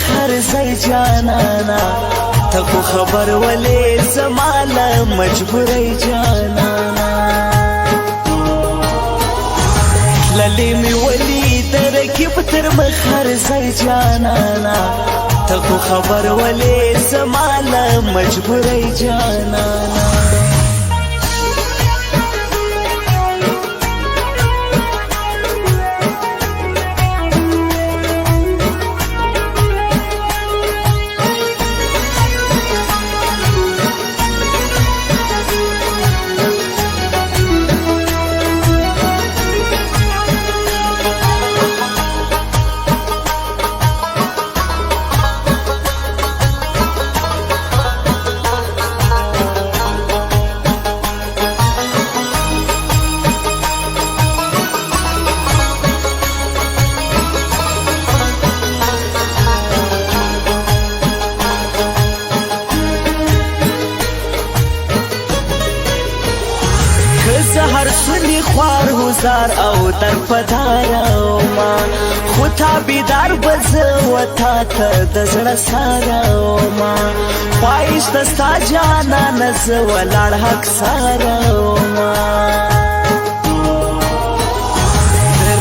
مخر زي جانانا ته خو خبر ولې زماله مجبوري جانانا للي مي ولي درکب تر مخر زي جانانا ته خو خبر ولې زماله مجبوري جانانا هر سنی خوار هزار او در پدار ما خو تابیدار بز و تا ته د زړه ساره ما خواهش دستا جانا نز ولاړ حق ساره ما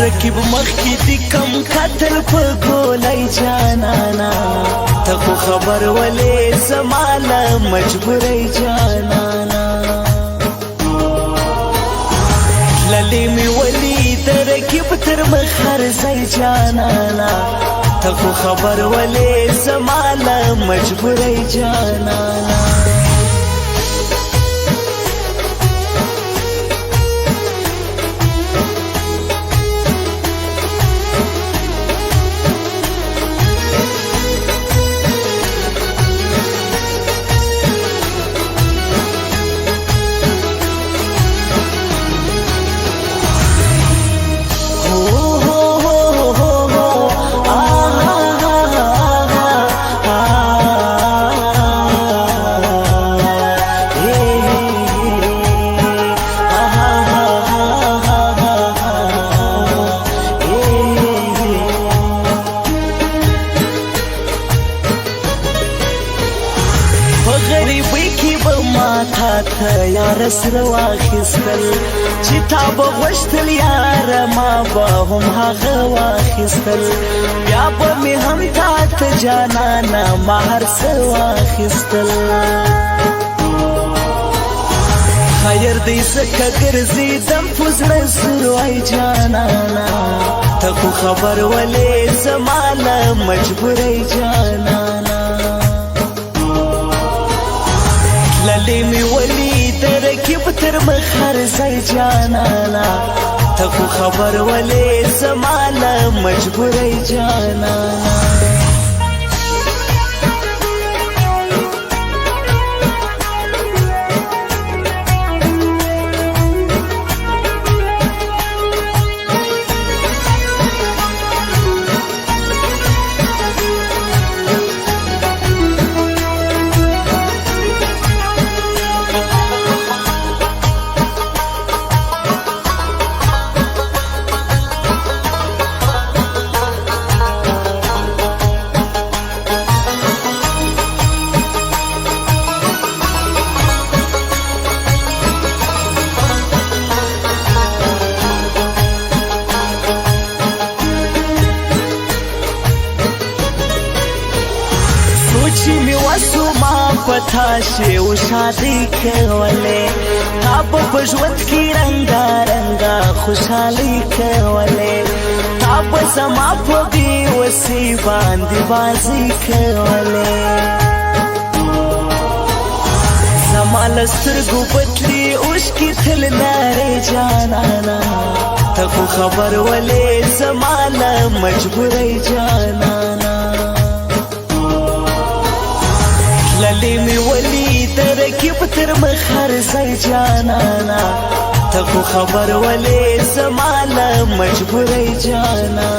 رکب مخ کی دی کم قتل په ګولای جانانا ته خو خبر ولې زماله مجبوري جانانا للي مي ولي درکب تر مخر زي جانانا ته خو خبر ولې زماله مجبوري جانانا ته یار سره واخیستل چې تا به غوښتل یاره ما به هم هغه واخیستل بیا به مې هم تا ته جانانه ما هر څه واخیستل خیر دی ځکه ګرځېدم په زړه سروی جانانه ته خو خبر ولې زماله مجبوري جانانه للي مي ولي درکب تر مخر زي جانانا ته خو خبر ولې زماله مجبوري جانانا می وسو ما پتا شی او شادي کولې تا په ژوند کې رنگا رنگا خوشحالي کولې تا په سما په دی وسی باندې بازي کولې زمال سترګو پتلي اوس کې تل لارې جانانا ته خو خبر ولې زماله مجبوري جانانا للي مي ولي درکب تر مخر زي جانانا ته خو خبر ولې زماله مجبوري جانانا